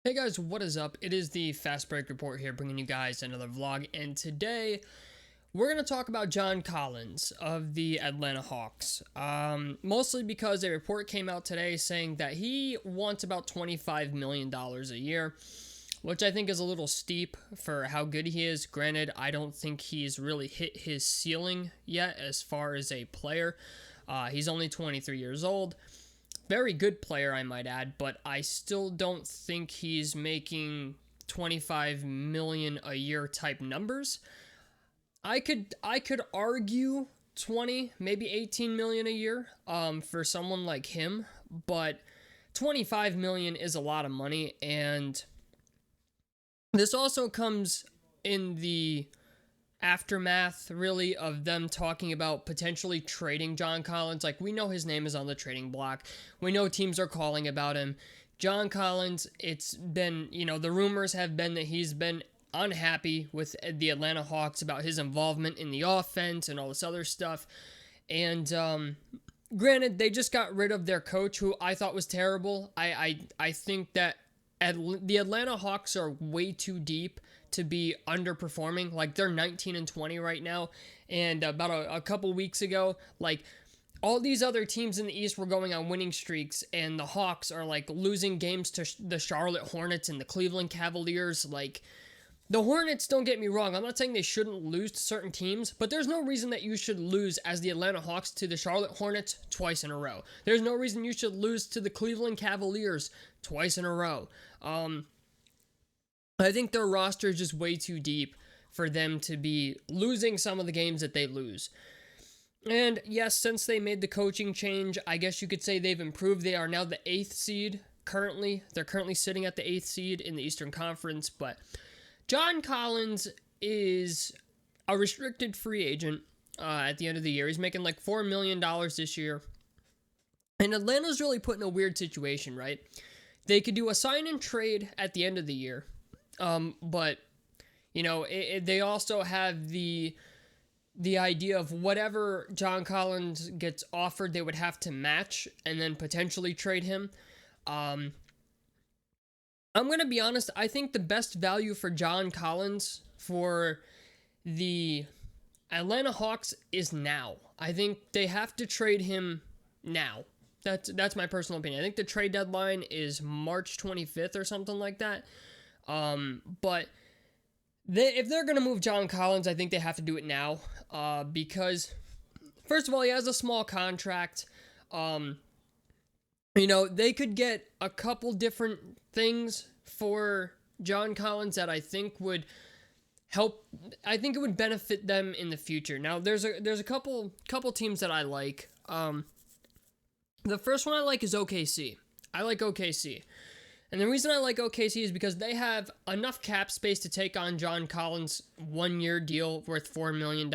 Hey guys, what is up? It is the Fast Break Report here, bringing you guys another vlog, and today we're going to talk about John Collins of the Atlanta Hawks. Mostly because a report came out today saying that he wants about $25 million a year, which I think is a little steep for how good he is. Granted, I don't think he's really hit his ceiling yet as far as a player. He's only 23 years old. Very good player, I might add, but I still don't think he's making 25 million a year type numbers. I could argue 20, maybe 18 million a year for someone like him, but 25 million is a lot of money, and this also comes in the aftermath, really, of them talking about potentially trading John Collins. Like, we know his name is on the trading block. We know teams are calling about him. John Collins, it's been, the rumors have been that he's been unhappy with the Atlanta Hawks about his involvement in the offense and all this other stuff. And, granted, they just got rid of their coach, who I thought was terrible. I think that the Atlanta Hawks are way too deep to be underperforming. Like, they're 19-20 right now, and about a couple weeks ago, like, all these other teams in the East were going on winning streaks, and the Hawks are like losing games to the Charlotte Hornets and the Cleveland Cavaliers. Like, the Hornets, don't get me wrong, I'm not saying they shouldn't lose to certain teams, but there's no reason that you should lose as the Atlanta Hawks to the Charlotte Hornets twice in a row. There's no reason you should lose to the Cleveland Cavaliers twice in a row. I think their roster is just way too deep for them to be losing some of the games that they lose. And yes, since they made the coaching change, I guess you could say they've improved. They are now the 8th seed currently. They're currently sitting at the 8th seed in the Eastern Conference. But John Collins is a restricted free agent at the end of the year. He's making like $4 million this year. And Atlanta's really put in a weird situation, right? They could do a sign and trade at the end of the year. But they also have the idea of whatever John Collins gets offered, they would have to match and then potentially trade him. I'm going to be honest, I think the best value for John Collins for the Atlanta Hawks is now. I think they have to trade him now. That's my personal opinion. I think the trade deadline is March 25th or something like that. But if they're going to move John Collins, I think they have to do it now, because first of all, he has a small contract. They could get a couple different things for John Collins that I think would help. I think it would benefit them in the future. Now, there's a couple teams that I like. The first one I like is OKC. I like OKC. And the reason I like OKC is because they have enough cap space to take on John Collins' 1-year deal worth $4 million.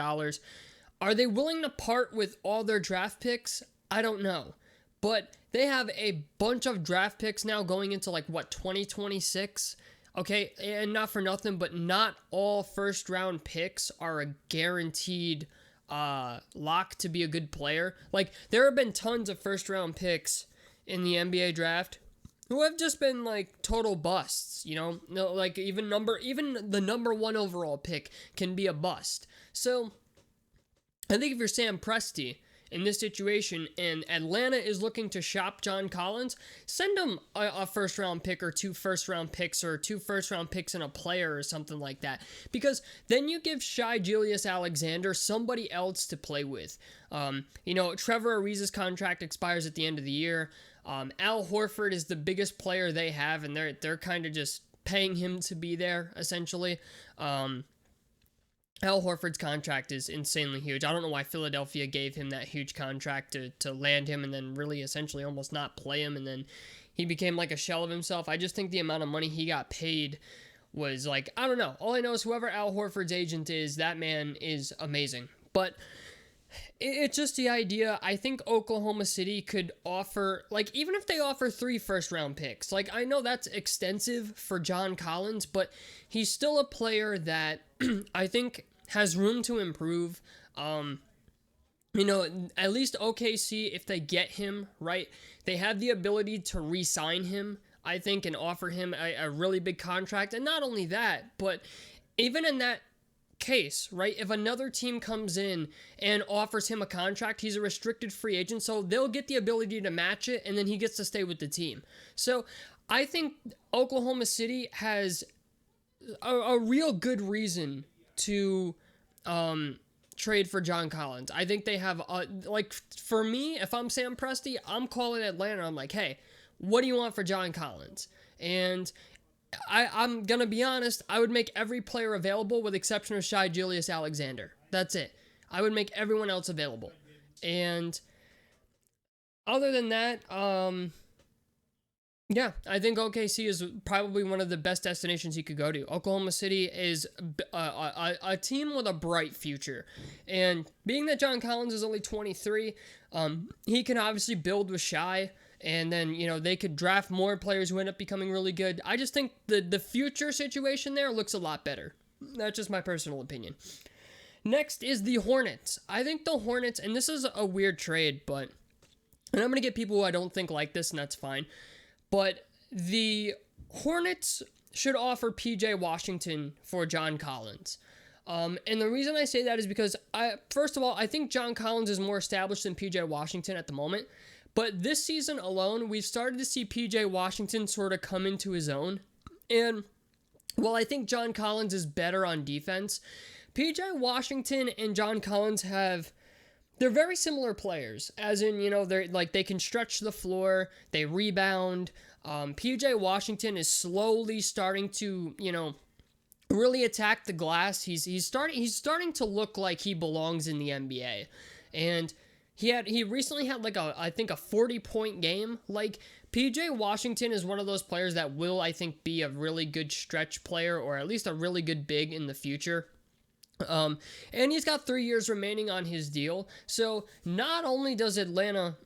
Are they willing to part with all their draft picks? I don't know. But they have a bunch of draft picks now going into 2026? Okay, and not for nothing, but not all first round picks are a guaranteed lock to be a good player. Like, there have been tons of first round picks in the NBA draft who have just been total busts, even the number 1 overall pick can be a bust. So I think if you're Sam Presti in this situation and Atlanta is looking to shop John Collins, send him a first round pick or 2 first round picks or 2 first round picks and a player or something like that, because then you give Shai Gilgeous-Alexander somebody else to play with. Trevor Ariza's contract expires at the end of the year. Al Horford is the biggest player they have, and they're kind of just paying him to be there, essentially. Al Horford's contract is insanely huge. I don't know why Philadelphia gave him that huge contract to land him and then really essentially almost not play him, and then he became like a shell of himself. I just think the amount of money he got paid was I don't know. All I know is whoever Al Horford's agent is, that man is amazing. But it's just the idea. I think Oklahoma City could offer, even if they offer 3 first round picks, I know that's extensive for John Collins, but he's still a player that I think has room to improve. At least OKC, if they get him right, they have the ability to re-sign him. I think, and offer him a really big contract. And not only that, but even in that case, right, if another team comes in and offers him a contract, he's a restricted free agent, so they'll get the ability to match it, and then he gets to stay with the team. So I think Oklahoma City has a real good reason to trade for John Collins. I think they have, like, for me, if I'm Sam Presti, I'm calling Atlanta. I'm like, hey, what do you want for John Collins? And I'm going to be honest, I would make every player available with exception of Shai Gilgeous-Alexander. That's it. I would make everyone else available. And other than that, yeah, I think OKC is probably one of the best destinations you could go to. Oklahoma City is a team with a bright future. And being that John Collins is only 23, he can obviously build with Shai. And then, they could draft more players who end up becoming really good. I just think the future situation there looks a lot better. That's just my personal opinion. Next is the Hornets. I think the Hornets, and this is a weird trade, and I'm going to get people who I don't think like this, and that's fine. But the Hornets should offer PJ Washington for John Collins. And the reason I say that is because, first of all, I think John Collins is more established than PJ Washington at the moment. But this season alone, we've started to see PJ Washington sort of come into his own. And while I think John Collins is better on defense, PJ Washington and John Collins they're very similar players. As in, they can stretch the floor, they rebound. PJ Washington is slowly starting to, really attack the glass. He's starting to look like he belongs in the NBA. And he recently had I think a 40-point game. Like, PJ Washington is one of those players that will, I think, be a really good stretch player, or at least a really good big in the future. And he's got 3 years remaining on his deal. So not only does Atlanta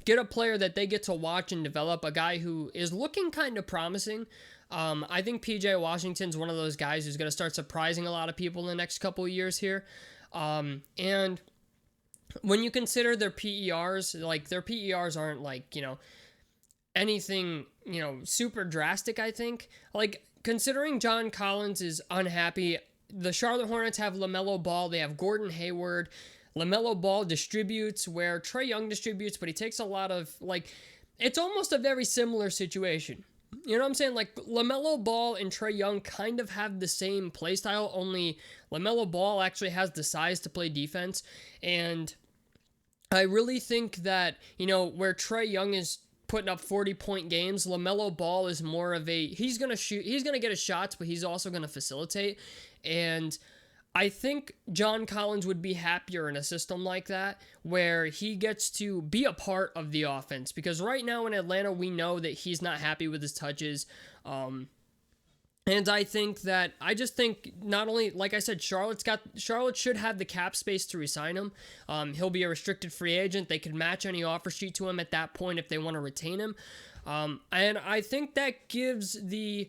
get a player that they get to watch and develop, a guy who is looking kind of promising. I think PJ Washington's one of those guys who's going to start surprising a lot of people in the next couple of years here. And when you consider their PERs, their PERs aren't anything, super drastic, I think. Considering John Collins is unhappy, the Charlotte Hornets have LaMelo Ball, they have Gordon Hayward. LaMelo Ball distributes where Trae Young distributes, but he takes a lot of, it's almost a very similar situation. You know what I'm saying? LaMelo Ball and Trae Young kind of have the same play style, only LaMelo Ball actually has the size to play defense. And I really think that, where Trae Young is putting up 40-point games, LaMelo Ball is more of he's going to shoot, he's going to get his shots, but he's also going to facilitate. And I think John Collins would be happier in a system like that, where he gets to be a part of the offense. Because right now in Atlanta, we know that he's not happy with his touches. And I just think not only, like I said, Charlotte should have the cap space to re-sign him. He'll be a restricted free agent. They could match any offer sheet to him at that point if they want to retain him. And I think that gives the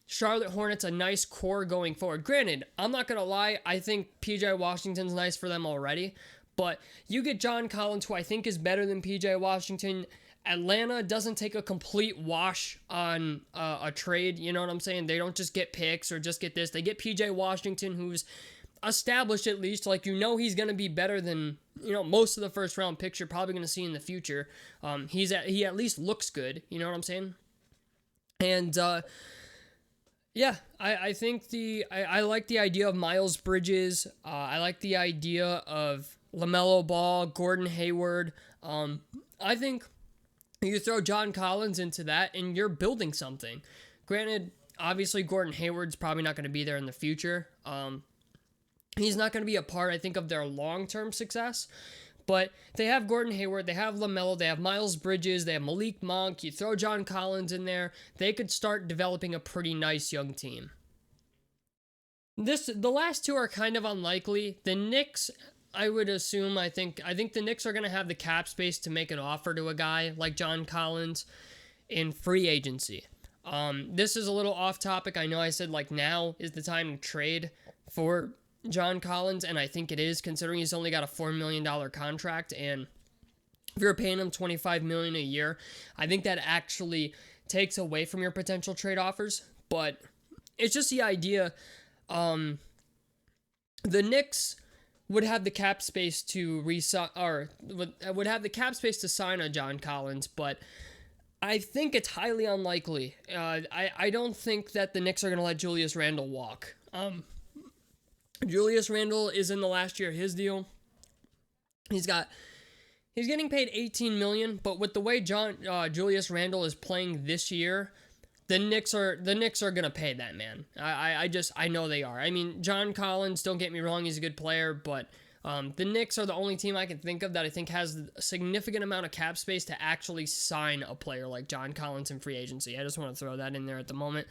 Charlotte Hornets a nice core going forward. Granted, I'm not going to lie, I think PJ Washington's nice for them already, but you get John Collins, who I think is better than PJ Washington. Atlanta doesn't take a complete wash on a trade, you know what I'm saying? They don't just get picks or just get this. They get PJ Washington, who's established at least, he's going to be better than, most of the first round picks you're probably going to see in the future. He at least looks good, you know what I'm saying? And, yeah, I think I like the idea of Miles Bridges. I like the idea of LaMelo Ball, Gordon Hayward. I think you throw John Collins into that and you're building something. Granted, obviously Gordon Hayward's probably not going to be there in the future. He's not going to be a part, I think, of their long-term success. But they have Gordon Hayward, they have LaMelo, they have Miles Bridges, they have Malik Monk. You throw John Collins in there, they could start developing a pretty nice young team. The last two are kind of unlikely. The Knicks, I would assume, I think the Knicks are going to have the cap space to make an offer to a guy like John Collins in free agency. This is a little off topic. I know I said now is the time to trade for John Collins, and I think it is, considering he's only got a $4 million contract, and if you're paying him $25 million a year, I think that actually takes away from your potential trade offers, but it's just the idea. The Knicks would have the cap space to would have the cap space to sign a John Collins, but I think it's highly unlikely. I don't think that the Knicks are going to let Julius Randle walk. Julius Randle is in the last year of his deal. He's getting paid $18 million, but with the way Julius Randle is playing this year, the Knicks are gonna pay that man. I know they are. I mean, John Collins, don't get me wrong, he's a good player, but the Knicks are the only team I can think of that I think has a significant amount of cap space to actually sign a player like John Collins in free agency. I just want to throw that in there at the moment.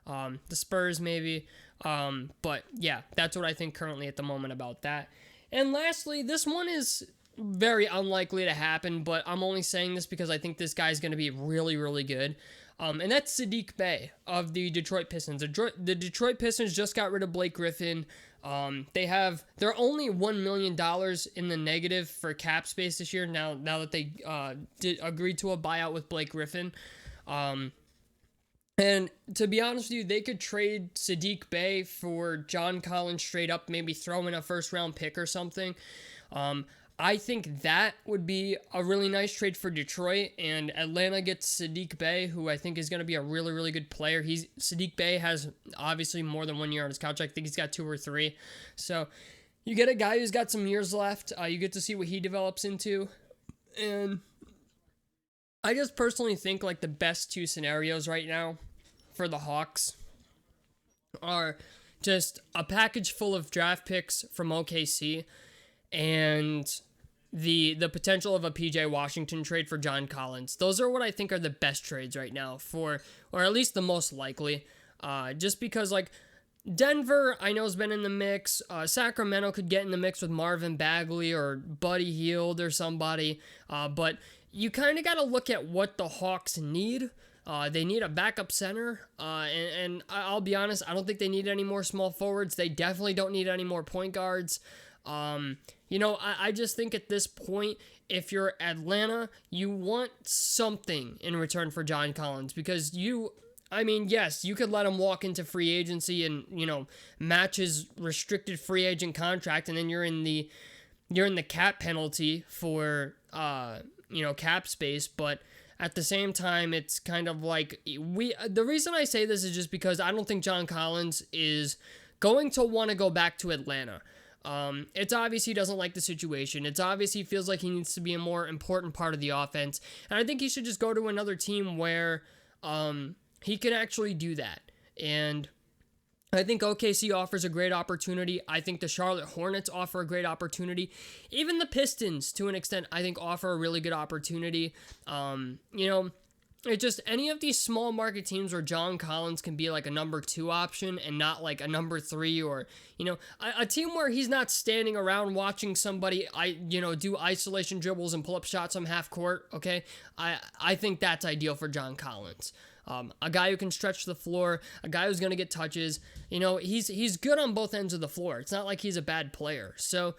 The Spurs maybe, but yeah, that's what I think currently at the moment about that. And lastly, this one is very unlikely to happen, but I'm only saying this because I think this guy's going to be really, really good. And that's Saddiq Bey of the Detroit Pistons. The Detroit Pistons just got rid of Blake Griffin. They're only $1 million in the negative for cap space this year now that they agreed to a buyout with Blake Griffin. And to be honest with you, they could trade Saddiq Bey for John Collins straight up, maybe throw in a first-round pick or something. I think that would be a really nice trade for Detroit, and Atlanta gets Saddiq Bey, who I think is going to be a really, really good player. Saddiq Bey has obviously more than 1 year on his contract. I think he's got 2 or 3. So you get a guy who's got some years left. You get to see what he develops into. And I just personally think like the best 2 scenarios right now for the Hawks are just a package full of draft picks from OKC and the potential of a PJ Washington trade for John Collins. Those are what I think are the best trades right now or at least the most likely. Just because like Denver, I know has been in the mix. Sacramento could get in the mix with Marvin Bagley or Buddy Hield or somebody. But you kind of got to look at what the Hawks need. They need a backup center, and I'll be honest, I don't think they need any more small forwards. They definitely don't need any more point guards. I just think at this point, if you're Atlanta, you want something in return for John Collins because yes, you could let him walk into free agency and, match his restricted free agent contract, and then you're in the cap penalty for, cap space, but at the same time, it's kind of like the reason I say this is just because I don't think John Collins is going to want to go back to Atlanta. It's obvious he doesn't like the situation. It's obvious he feels like he needs to be a more important part of the offense. And I think he should just go to another team where he can actually do that. And I think OKC offers a great opportunity. I think the Charlotte Hornets offer a great opportunity. Even the Pistons, to an extent, I think offer a really good opportunity. It's just any of these small market teams where John Collins can be like a number 2 option and not like a number 3 or, a team where he's not standing around watching somebody, do isolation dribbles and pull up shots on half court. Okay. I think that's ideal for John Collins. A guy who can stretch the floor, a guy who's going to get touches. He's good on both ends of the floor. It's not like he's a bad player. So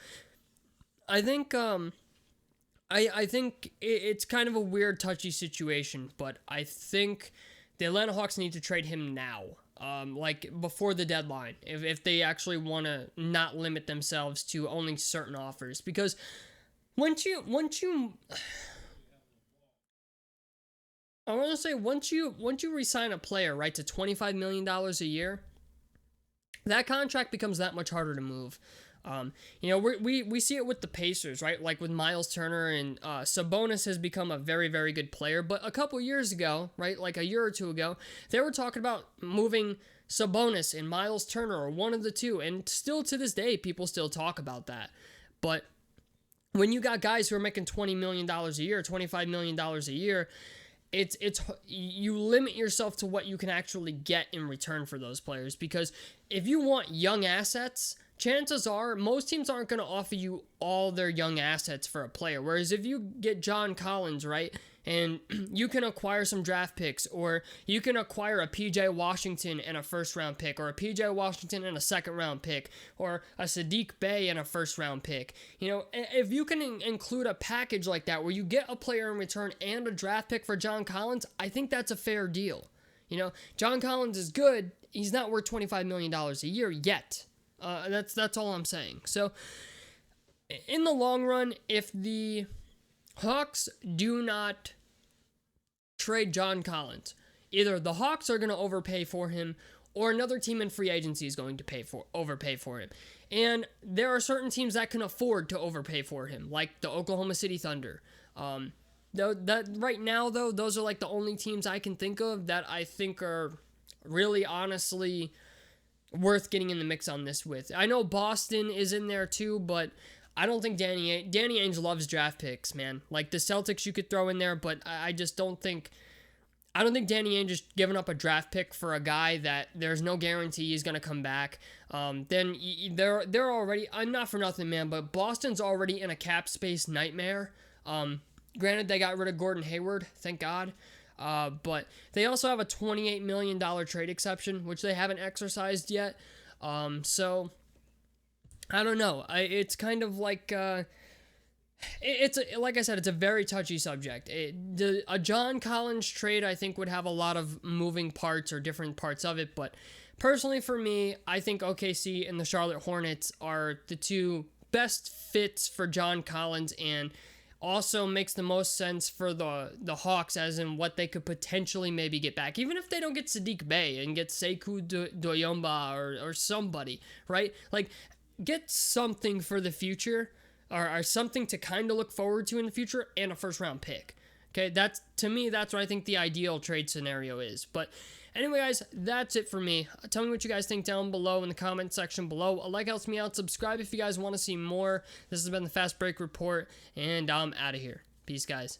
I think, I think it's kind of a weird, touchy situation, but I think the Atlanta Hawks need to trade him now, before the deadline, if they actually want to not limit themselves to only certain offers. Because once you re-sign a player, right, to $25 million a year, that contract becomes that much harder to move. We see it with the Pacers, right? Like with Miles Turner, and Sabonis has become a very, very good player. But a couple years ago, right, like a year or two ago, they were talking about moving Sabonis and Miles Turner, or one of the two. And still to this day, people still talk about that. But when you got guys who are making $20 million a year, $25 million a year, you limit yourself to what you can actually get in return for those players. Because if you want young assets, chances are most teams aren't going to offer you all their young assets for a player. Whereas if you get John Collins, right, and you can acquire some draft picks, or you can acquire a PJ Washington and a first round pick, or a PJ Washington and a second round pick, or a Sadiq Bey and a first round pick. You know, if you can include a package like that where you get a player in return and a draft pick for John Collins, I think that's a fair deal. You know, John Collins is good. He's not worth $25 million a year yet. That's all I'm saying. So, in the long run, if the Hawks do not trade John Collins, either the Hawks are going to overpay for him, or another team in free agency is going to overpay for him. And there are certain teams that can afford to overpay for him, like the Oklahoma City Thunder. That right now, though, those are like the only teams I can think of that I think are really honestly worth getting in the mix on this with. I know Boston is in there too, but I don't think Danny Ainge loves draft picks, man. Like the Celtics you could throw in there, but I just don't think Danny Ainge is giving up a draft pick for a guy that there's no guarantee he's going to come back. Then they're already, I'm not for nothing, man, but Boston's already in a cap space nightmare. Granted, they got rid of Gordon Hayward, thank God. But they also have a $28 million trade exception, which they haven't exercised yet. So I don't know. It's kind of like like I said, it's a very touchy subject. A John Collins trade, I think, would have a lot of moving parts or different parts of it. But personally, for me, I think OKC and the Charlotte Hornets are the two best fits for John Collins, and also makes the most sense for the Hawks, as in what they could potentially maybe get back. Even if they don't get Sadiq Bey and get Sekou Doyomba or somebody, right? Like, get something for the future, or something to kind of look forward to in the future, and a first round pick. Okay, to me, that's what I think the ideal trade scenario is. But anyway, guys, that's it for me. Tell me what you guys think down below in the comment section below. A like helps me out. Subscribe if you guys want to see more. This has been the Fast Break Report, and I'm out of here. Peace, guys.